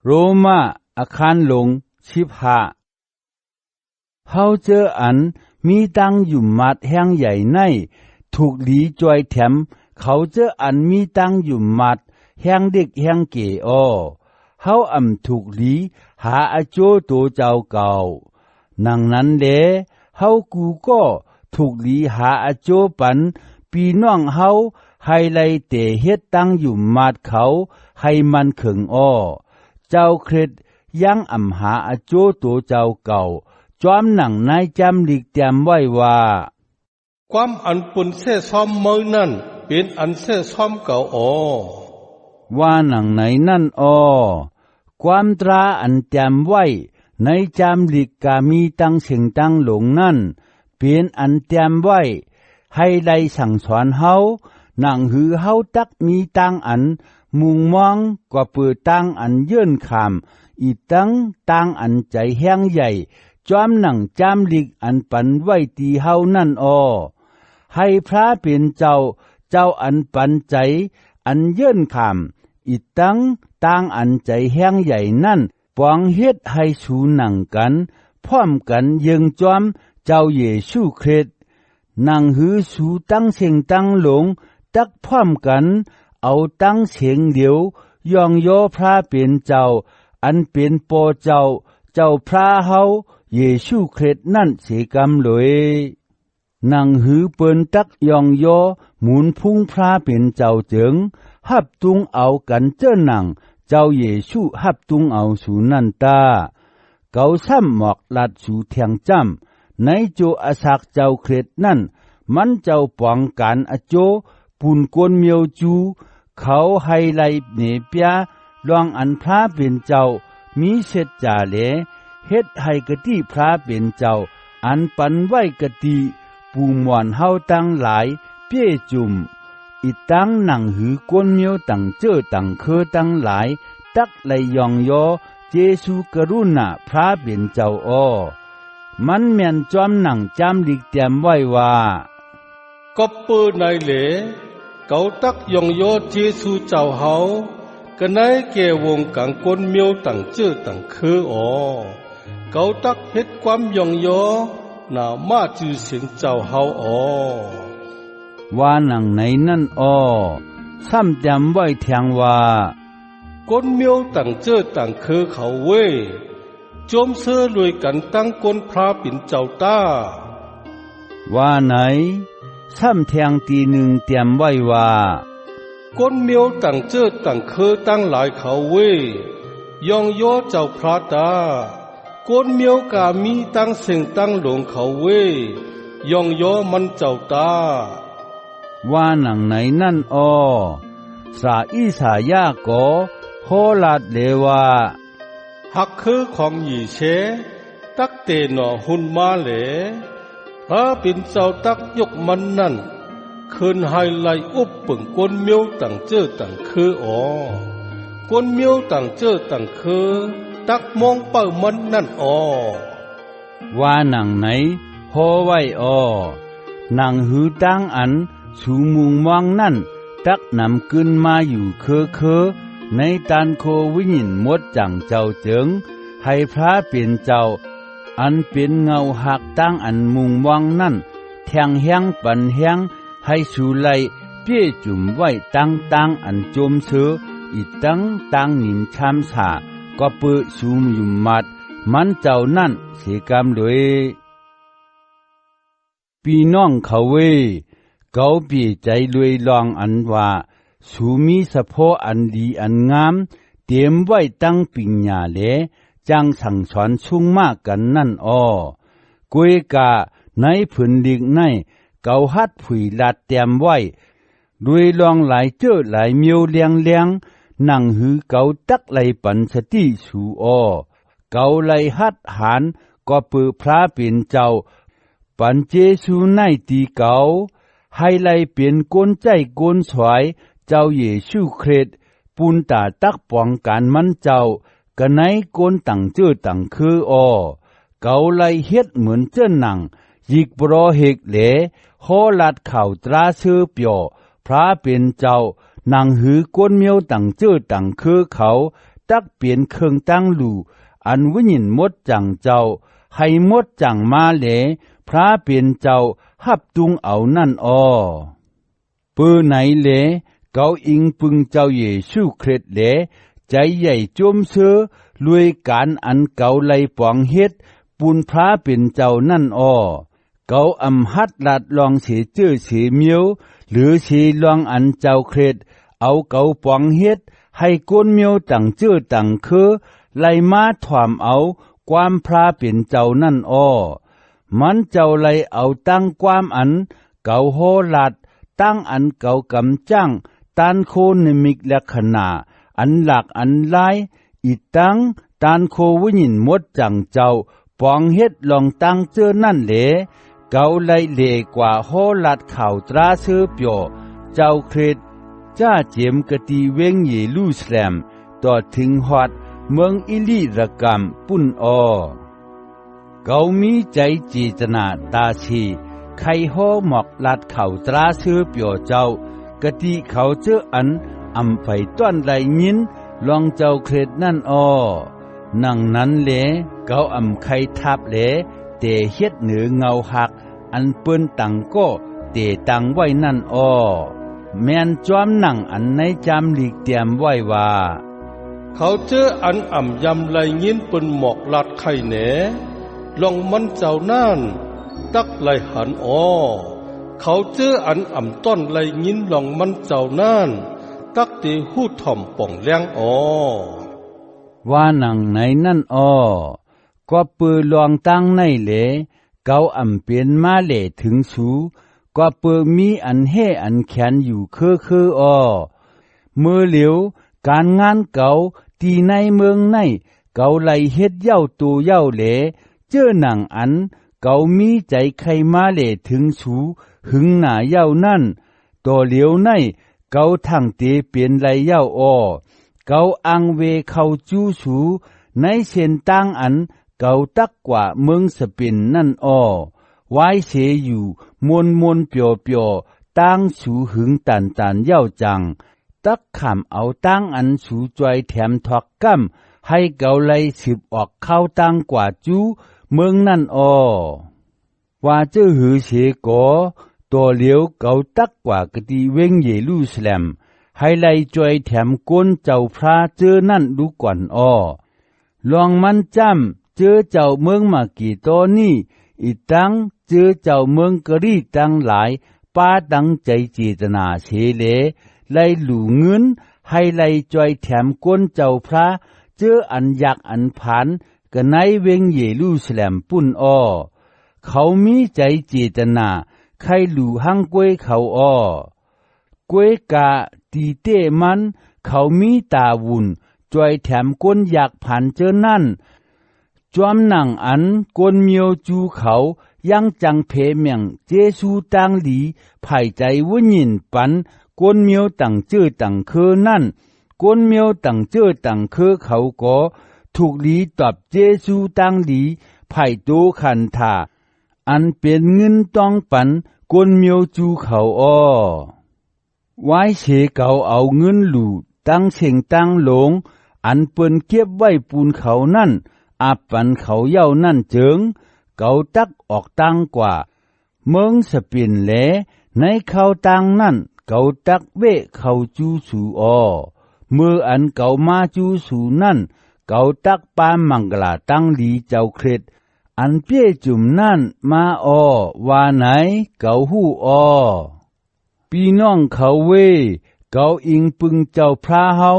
โรมาอาคารหลง15เฮาเจออันมีตังอยู่มัดแห่งใหญ่ในถูกหลีจอยแถมเขาเจออันมีตังอยู่มัดแห่งเด็กแห่งเก๋อเฮาถูกหลีหาอาโจโตเจ้าเก่านังนั้นแลเฮากูก็ถูกหลีหาอาโจปันปีน้องเฮาให้ไลเตเฮ็ดตังอยู่มัดเขาให้มันเขิงเจ้าเคร็ดยังหาอาโจโตเจ้าเก่าจอมหนังนายจำลิกเตรียมไว้ว่าความอันปุ่นเสซ้อมมือนั่นเป็นอันเสซ้อมเก่าว่าหนังไหนนั่นความตราอันเตรียมไว้ในจำลิกกามีตังเสียงตังหลงนั่นเป็นอันเตรียมไว้ให้ไล่สั่งสอนเฮาหนังหือเฮาตักมีตังอันมุงมองกว่าเปิดตังอันยื่นขามอีตังตังอันใจแห้งใหญ่จอมหนังจามลิกอันปันไว้ตีเฮานั่นให้พระเป็นเจ้าอันปันใจอันยื่นขามอีตังตังอันใจแห้งใหญ่นั่นปองเฮ็ดให้สูหนังกันพร้อมกันยิงจอมเจ้าเยซูคริสต์หนังหือสูตั้งเสียงตั้งหลงตักพร้อมกันเอาตั้งเสียงเดียวยองโยพระเป็นเจ้าอันเป็นปอเจ้าพระเฮาเยซูคริสต์นั่นเสกำเลยนางหือเปิ้นตักยองโยหมุนพุ่งพระเป็นเจ้าเจิงหับตุงเอากันเจ้าหนังเจ้าเยซูหับตุงเอาสู่นั่นตาเกาซ้ำหมอกลัดสู่เทียงจ้ำในโจอาศักเจ้าคริสต์นั่นมันเจ้าปองกันอโจปุ่นกวนเมียวจูเขาให้ไลเนเปียลองอันพระเป็นเจ้ามีเสร็จจ่าเลเฮ็ดให้กะติพระเป็นเจ้าอันปันไว้กะติปูหมอนเฮาตั้งหลายเปี้ยจุ่มอีตั้งหนังหือกวนเมียวตั้งเจ้อตั้งเคอตั้งหลายตักไหลยองยอเจซูกรุณาพระเป็นเจ้ามันแม่นจอมหนังจำลิกเตรียมไว้ว่าก็เปิดในเหลเกาตักยองยอเจซูเจ้าเฮาก็ในแก่วงกังกวนเมียวตั้งเจ้อตั้งคือเกาตักเฮ็ดความยองยอน่ามาจือเสียงเจ้าเฮาว่าหนังไหนนั่นซ้ำจำไว้แทงว่ากวนเมียวตั้งเจ้อตั้งคือเขาเว้จมเสื้อรวยกันตั้งกวนพระปิ่นเจ้าตาว่าไหนซ้ำแทงตีหนึ่งเตรียมไว้ว่ากวนเมียวตั้งเจ้อตั้งคือตั้งหลายเขาเว้ยองโยเจ้าพระตากวนเมียวกามีตั้งเสียงตั้งหลงเขาเว้ยองโยมันเจ้าตาว่าหนังไหนนั่นสาอีสายาโกโฮลาดเลว่าหักคือของหยีเชตักเตหนอหุนมาเหลพระเป็นเจ้าตักยกมันนั่นคืนให้ไล่อุบปึงกวนเมียวตั้งเจ้อตั้งคือกวนเมียวตั้งเจ้อตั้งคือตักมองเป้ามันนั่นว่าหนังไหนโฮไว้หนังหือตั้งอันสูมุงมองนั่นตักนำขึ้นมาอยู่เคในตานโควิญญาณหมดจังเจ้าเจิงให้พระเป็นเจ้าอันเป็นเงาหักตั้งอันมุงมองนั่นแทงแห้งปันแห้งให้สูไลเปี้ยจุ่มไว้ตั้งอันจมเสืออีตั้งนินชามสาก็เปิดสูมอยู่มัดมันเจ้านั่นเสกำเลยพี่น้องเขาเวเกาปีใจรวยลองอันว่าสูมีสะโพอันดีอันงามเตรียมไว้ตั้งปิญญาเลจังสั่งสอนชุ่งมากกันนั่นกวยกะในผืนดิกในเกาฮัดผุยลาดเตรียมไว้รวยลองหลายเจ้อหลายเมียวเลียงหนังหือเกาตักไหลปันสติสูเกาไหลฮัดหานก็เปิดพระเป็นเจ้าปันเจสูในตีเกาให้ไหลเปลี่ยนก้นใจก้นสวยเจ้าเยซูคริสต์ปุนตาตักป้องกันมันเจ้ากันไหนก้นตั้งเจ้อตั้งคือเกาไหลเฮ็ดเหมือนเจ้าหนังยิกบรอเฮกเหลโฮลัดเข่าตราเสือเปียวพระเป็นเจ้านางหือก้นเมียวตั้งเจ้อตั้งคือเขา ตักเปลี่ยนเครื่องตั้งหลู่อันวิญญมดจังเจ้าให้มดจังมาเหลพระเปลี่ยนเจ้าหับตุงเอานั่นอ้อปื้อไหนเหลเกาอิงปึงเจ้าเยซูคริสต์เหลใจใหญ่จมเสือลุยการอันเก่าไลปองเฮ็ดปูนพระเป็นเจ้านั่นอ้อเกาอำหัดลาดลองเสียเจื้อเสียเมียวหรือสีลองอันเจ้าเครดเอาเกาปองเฮ็ดให้ก้นเมียวตั้งเจื้อตั้งคือไล่มาถวามเอาความพระเป็นเจ้านั่นอ้อมันเจ้าไล่เอาตั้งความอันเกาโหลาดตั้งอันเกากำจังตานโคนิมิกและขนาอันหลักอันลายอีตั้งตานโควิญญมดจังเจ้าปองเฮ็ดลองตั้งเจอนั่นเหลเกาไล่เลกว่าโหลาดข่าวตราเสือเปียวเจ้าเครดจ้าเจียมกะตีเวงเยรูซาเล็มต่อถึงฮอดเมืองอิลีระกำปุ่นอ้อเกามีใจเจตนาตาชีไข่ห่อหมอกลาดข่าวตราเสือเปียวเจ้ากะตีเขาเจออันอำไฟต้อนไหลยินลองเจ้าเครดนั่นอ้อนังนั้นเหลเกาอำไข่ทับเหลเตเฮ็ดเหนือเงาหักอันเปิ้นตังก็เตตังไว้นั่นอ้อแม่นจอมหนังอันในจำหลีกเตรียมไว้ว่าเขาเจออันอ่ำยำไหลยินเปิ้นหมอกลาดไข่แหนลองมันเจ้านั่นตักไหลหันอ้อเขาเจออันอ่ำต้นไหลยินลองมันเจ้านั่นตักตีหู้ถ่อมป่องแรงอ้อว่าหนังไหนนั่นอ้อก็ปือลองตั้งในเหลเกาอ่ำเปลี่ยนมาเหลถึงสูก็ปือมีอันเฮอันแขนอยู่คืออ้อมือเหลียวการงานเก่าตีในเมืองในเกาไหลเฮ็ดเย้าตูเย้าเหลเจ้อหนังอันเกามีใจใครมาเหลถึงสูหึงหน้าเย้านั่นตัวเหลียวในเกาทั้งเตเปลี่ยนไหลเย้าอ้อเกาอังเวเข้าจู้สูในเส้นตั้งอันเกาตักกว่าเมืองสปินนั่นอ้อไว้เสอยู่มวนเปียวตั้งสูหึงตันเย้าจังตักขำเอาตั้งอันสูจอยแถมทอกกั้มให้เกาไลสืบออกเข้าตั้งกว่าจูเมืองนั่นอ้อว่าเจ้าหือเสกอตัวเหลียวเกาตักกว่ากะตีเวงเยรูซาเล็มให้ไลจอยแถมก้นเจ้าพระเจอนั่นดูก่อนอ้อลองมันจำเจอเจ้าเมืองมากี่ตัวนี่อีตั้งเจอเจ้าเมืองกะรีตั้งหลายป้าตั้งใจเจตนาเสเลไล่หลู่เงินให้ไล่จอยแถมก้นเจ้าพระเจออันยักอันผานกะในเวงเยรูซาเล็มปุ่นอ้อเขามีใจเจตนาใครหลู่หังกวยเขาอ้อกวยกะตีเต้มันเขามีตาวุ่นจอยแถมก้นอยากผ่านเจอนั่นจอมหนังอันก้นเมียวจูเขายังจังเพเมียงเจสูตังหลีไผ่ใจวุ่นยินปันก้นเมียวตั้งเจื้อตั้งคือนั่นก้นเมียวตั้งเจื้อตั้งคือเขาก็ถูกหลีตอบเจสูตังหลีไผ่โตขันธาอันเป็นเงินต้องปันก้นเมียวจูเขาอ้อไว้เสเกาเอาเงินหลู่ตั้งเสียงตั้งหลงอันเปิ้นเก็บไว้ปูนเขานั่นอาปันเขาเย้านั่นเจิงเกาตักออกตั้งกว่าเมืองสปินแลในเขาตั้งนั่นเกาตักเวเขาจูสูอ้อเมื่ออันเกามาจูสูนั่นเกาตักปามังกลาตั้งหลีเจ้าเครดอันเปี้ยจุ่มนั่นมาอ้อว่าไหนเกาหู้อ้อพี่น้องเขาเวเกาอิงปึงเจ้าพระเฮา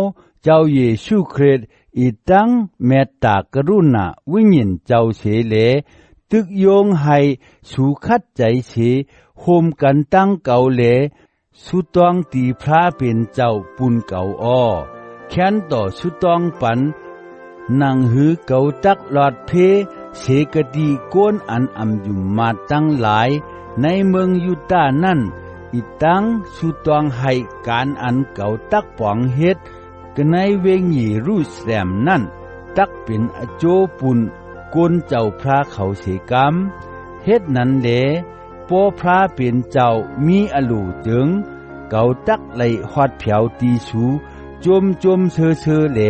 เจ้าเยซูคริสต์อีตั้งเมตตากรุณาวิญญาณเจ้าเสเลตึกโยงให้สุขัดใจเสโฮมกันตั้งเก่าเลสุตองตีพระเป็นเจ้าปุนเก่าอ้อแค้นต่อสุตองปันนางหือเก่าตักหลอดเพเสกดีก้นอันอำอยู่มาตั้งหลายในเมืองยูดาห์นั่นอีตั้งสุตองให้การอันเก่าตักปองเฮ็ดกในเวงเยรูซาเล็มนั่นตักเป็นอโจปุนก้นเจ้าพระเขาเสกรรมเฮ็ดนั้นแลปอพระเป็นเจ้ามีอลูจึงเก่าตักไหลฮอดเผียวตีสูจมเชอเหล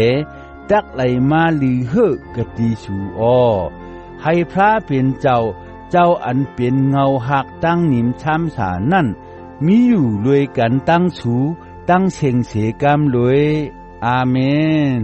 ตักไหลมาลีเฮกะติสูอ้อให้พระเป็นเจ้าอันเป็นเงาหักตั้งนิมช้ำสานั่นมีอยู่รวยกันตั้งสูตั้งเชงเสกามรวยอาเมน